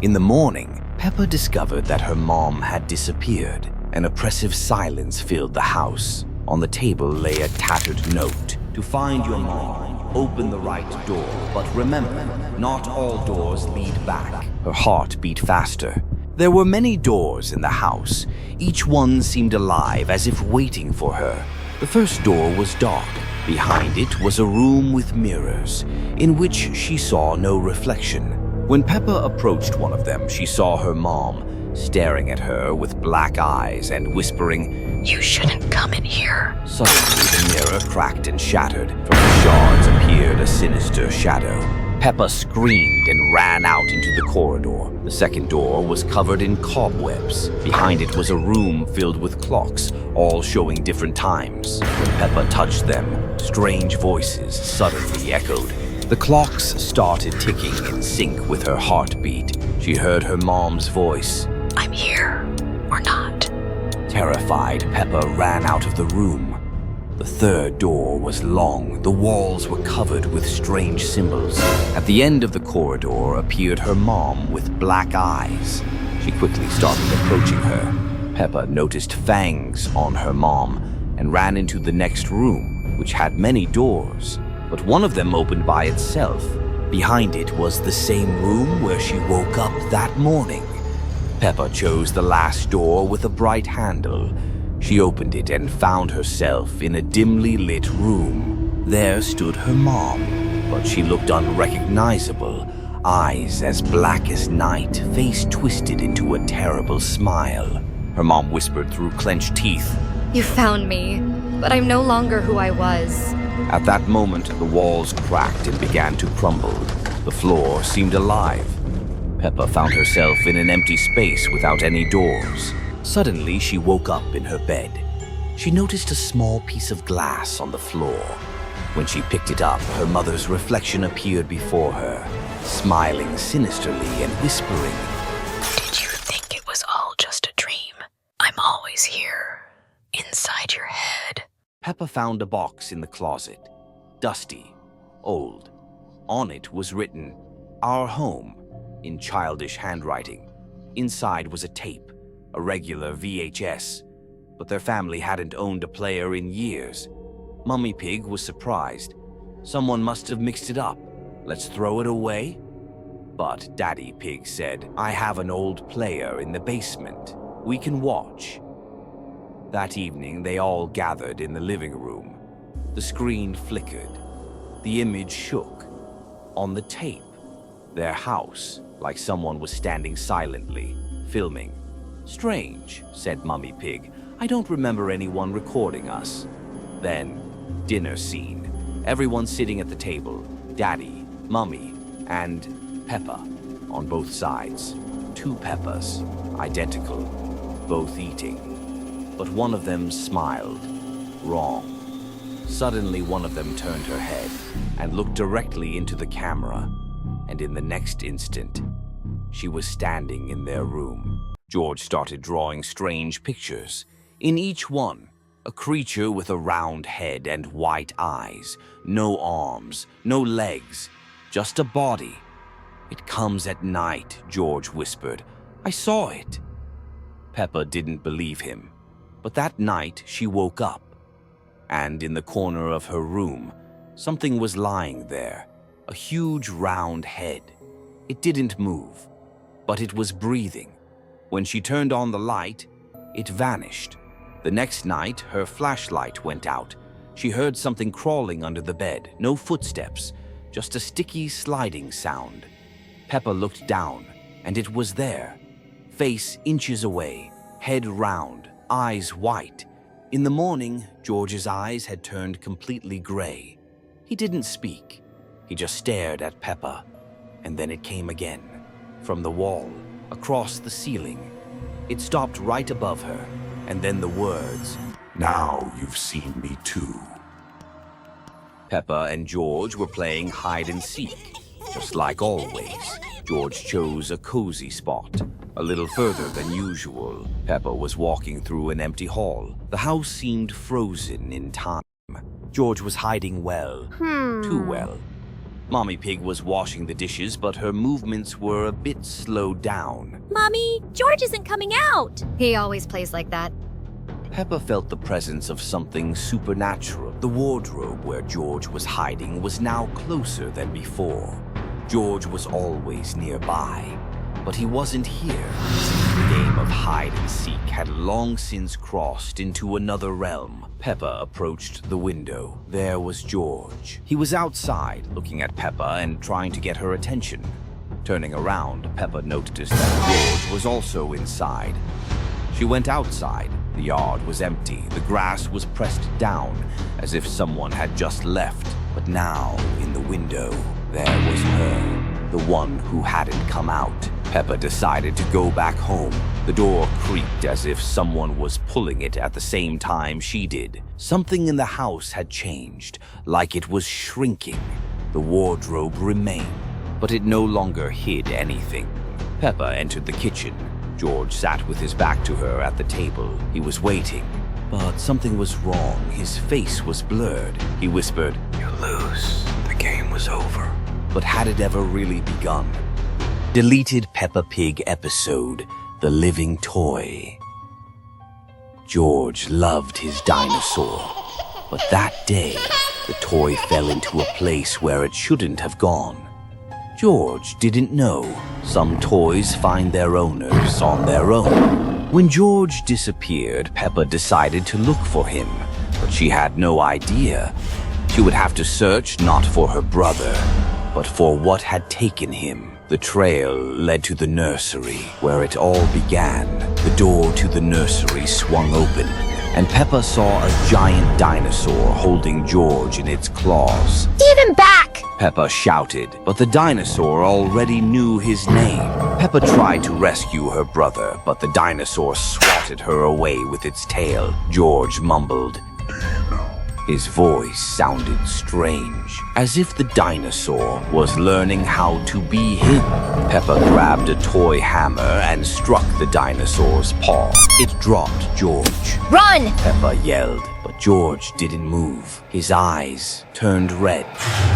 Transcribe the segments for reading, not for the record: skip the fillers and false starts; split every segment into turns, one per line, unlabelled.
In the morning, Peppa discovered that her mom had disappeared. An oppressive silence filled the house. On the table lay a tattered note. To find your mom, open the right door. But remember, not all doors lead back. Her heart beat faster. There were many doors in the house. Each one seemed alive, as if waiting for her. The first door was dark. Behind it was a room with mirrors, in which she saw no reflection. When Peppa approached one of them, she saw her mom staring at her with black eyes and whispering,
"You shouldn't come in here."
Suddenly, the mirror cracked and shattered. From the shards appeared a sinister shadow. Peppa screamed and ran out into the corridor. The second door was covered in cobwebs. Behind it was a room filled with clocks, all showing different times. When Peppa touched them, strange voices suddenly echoed. The clocks started ticking in sync with her heartbeat. She heard her mom's voice.
"I'm here, or not."
Terrified, Peppa ran out of the room. The third door was long. The walls were covered with strange symbols. At the end of the corridor appeared her mom with black eyes. She quickly started approaching her. Peppa noticed fangs on her mom and ran into the next room, which had many doors, but one of them opened by itself. Behind it was the same room where she woke up that morning. Peppa chose the last door with a bright handle. She opened it and found herself in a dimly lit room. There stood her mom, but she looked unrecognizable. Eyes as black as night, face twisted into a terrible smile. Her mom whispered through clenched teeth,
"You found me, but I'm no longer who I was."
At that moment, the walls cracked and began to crumble. The floor seemed alive. Peppa found herself in an empty space without any doors. Suddenly, she woke up in her bed. She noticed a small piece of glass on the floor. When she picked it up, her mother's reflection appeared before her, smiling sinisterly and whispering,
"Did you think it was all just a dream? I'm always here, inside your head."
Peppa found a box in the closet, dusty, old. On it was written, "Our home," in childish handwriting. Inside was a tape, a regular VHS, but their family hadn't owned a player in years. Mummy Pig was surprised. Someone must have mixed it up. Let's throw it away? But Daddy Pig said, "I have an old player in the basement. We can watch." That evening, they all gathered in the living room. The screen flickered. The image shook. On the tape, their house, like someone was standing silently, filming. "Strange," said Mummy Pig. "I don't remember anyone recording us." Then, dinner scene. Everyone sitting at the table. Daddy, Mummy, and Peppa on both sides. Two Peppas, identical, both eating. But one of them smiled. Wrong. Suddenly, one of them turned her head and looked directly into the camera. And in the next instant, she was standing in their room. George started drawing strange pictures. In each one, a creature with a round head and white eyes, no arms, no legs, just a body. "It comes at night," George whispered. "I saw it." Peppa didn't believe him, but that night she woke up, and in the corner of her room, something was lying there, a huge round head. It didn't move, but it was breathing. When she turned on the light, it vanished. The next night, her flashlight went out. She heard something crawling under the bed. No footsteps, just a sticky sliding sound. Peppa looked down, and it was there. Face inches away, head round, eyes white. In the morning, George's eyes had turned completely gray. He didn't speak. He just stared at Peppa, and then it came again. From the wall, across the ceiling. It stopped right above her, and then the words,
"Now you've seen me too."
Peppa and George were playing hide and seek. Just like always, George chose a cozy spot, a little further than usual. Peppa was walking through an empty hall. The house seemed frozen in time. George was hiding well, too well. Mommy Pig was washing the dishes, but her movements were a bit slowed down.
Mommy, George isn't coming out.
He always plays like that.
Peppa felt the presence of something supernatural. The wardrobe where George was hiding was now closer than before. George was always nearby, but he wasn't here. The game of hide and seek had long since crossed into another realm. Peppa approached the window. There was George. He was outside, looking at Peppa and trying to get her attention. Turning around, Peppa noticed that George was also inside. She went outside. The yard was empty. The grass was pressed down, as if someone had just left. But now, in the window, there was her, the one who hadn't come out. Peppa decided to go back home. The door creaked as if someone was pulling it at the same time she did. Something in the house had changed, like it was shrinking. The wardrobe remained, but it no longer hid anything. Peppa entered the kitchen. George sat with his back to her at the table. He was waiting, but something was wrong. His face was blurred. He whispered, "You lose. The game was over." But had it ever really begun? Deleted Peppa Pig episode, The Living Toy. George loved his dinosaur, but that day, the toy fell into a place where it shouldn't have gone. George didn't know. Some toys find their owners on their own. When George disappeared, Peppa decided to look for him, but she had no idea. She would have to search not for her brother, but for what had taken him. The trail led to the nursery, where it all began. The door to the nursery swung open, and Peppa saw a giant dinosaur holding George in its claws.
Give him back!
Peppa shouted, but the dinosaur already knew his name. Peppa tried to rescue her brother, but the dinosaur swatted her away with its tail. George mumbled. His voice sounded strange, as if the dinosaur was learning how to be him. Peppa grabbed a toy hammer and struck the dinosaur's paw. It dropped George.
Run!
Peppa yelled, but George didn't move. His eyes turned red.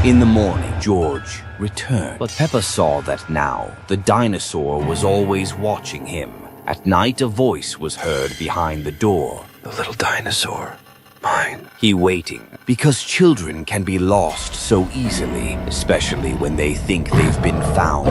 In the morning, George returned, but Peppa saw that now the dinosaur was always watching him. At night, a voice was heard behind the door. "The little dinosaur. Mine." He waiting, because children can be lost so easily, especially when they think they've been found.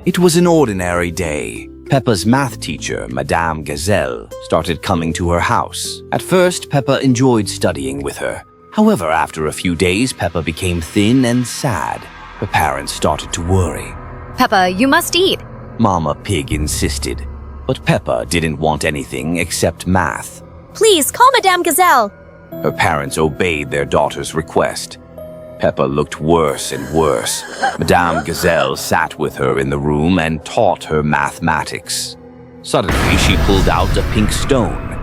It was an ordinary day. Peppa's math teacher, Madame Gazelle, started coming to her house. At first, Peppa enjoyed studying with her. However, after a few days, Peppa became thin and sad. Her parents started to worry.
Peppa, you must eat.
Mama Pig insisted. But Peppa didn't want anything except math.
Please, call Madame Gazelle.
Her parents obeyed their daughter's request. Peppa looked worse and worse. Madame Gazelle sat with her in the room and taught her mathematics. Suddenly, she pulled out a pink stone.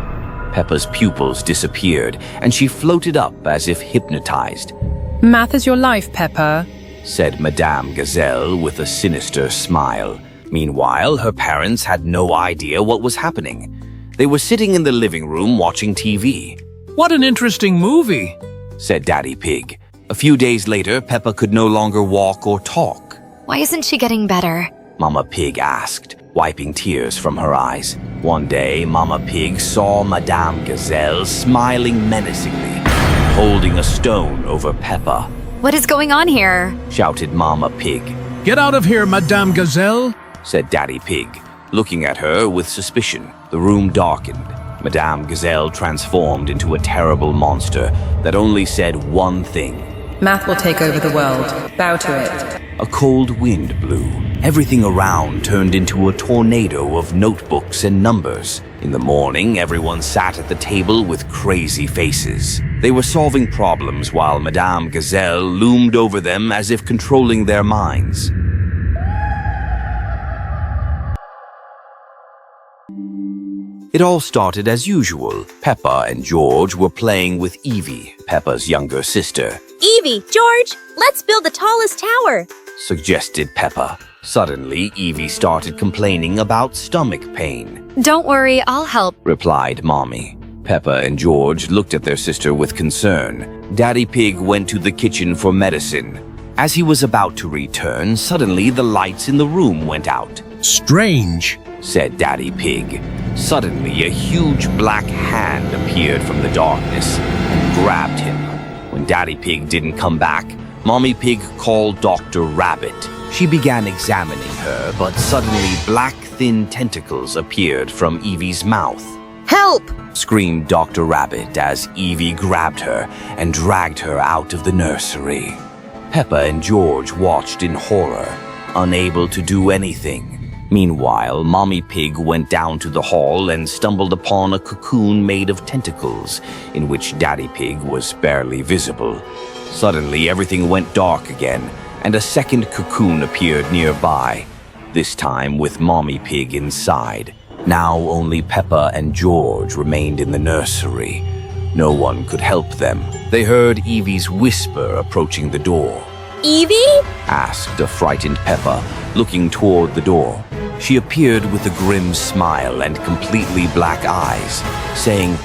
Peppa's pupils disappeared, and she floated up as if hypnotized.
"Math is your life, Peppa,"
said Madame Gazelle with a sinister smile. Meanwhile, her parents had no idea what was happening. They were sitting in the living room watching TV.
"What an interesting movie,"
said Daddy Pig. A few days later, Peppa could no longer walk or talk.
Why isn't she getting better?
Mama Pig asked, wiping tears from her eyes. One day, Mama Pig saw Madame Gazelle smiling menacingly, holding a stone over Peppa.
What is going on here?
Shouted Mama Pig.
"Get out of here, Madame Gazelle,"
said Daddy Pig, looking at her with suspicion. The room darkened. Madame Gazelle transformed into a terrible monster that only said one thing.
"Math will take over the world. Bow to it."
A cold wind blew. Everything around turned into a tornado of notebooks and numbers. In the morning, everyone sat at the table with crazy faces. They were solving problems while Madame Gazelle loomed over them as if controlling their minds. It all started as usual. Peppa and George were playing with Evie, Peppa's younger sister.
Evie, George, let's build the tallest tower.
Suggested Peppa. Suddenly, Evie started complaining about stomach pain.
Don't worry, I'll help.
Replied Mommy. Peppa and George looked at their sister with concern. Daddy Pig went to the kitchen for medicine. As he was about to return, suddenly the lights in the room went out.
Strange.
Said Daddy Pig. Suddenly, a huge black hand appeared from the darkness and grabbed him. When Daddy Pig didn't come back, Mommy Pig called Dr. Rabbit. She began examining her, but suddenly black, thin tentacles appeared from Evie's mouth.
Help!
Screamed Dr. Rabbit as Evie grabbed her and dragged her out of the nursery. Peppa and George watched in horror, unable to do anything. Meanwhile, Mommy Pig went down to the hall and stumbled upon a cocoon made of tentacles, in which Daddy Pig was barely visible. Suddenly, everything went dark again, and a second cocoon appeared nearby, this time with Mommy Pig inside. Now only Peppa and George remained in the nursery. No one could help them. They heard Evie's whisper approaching the door.
Evie?
Asked a frightened Peppa, looking toward the door. She appeared with a grim smile and completely black eyes, saying,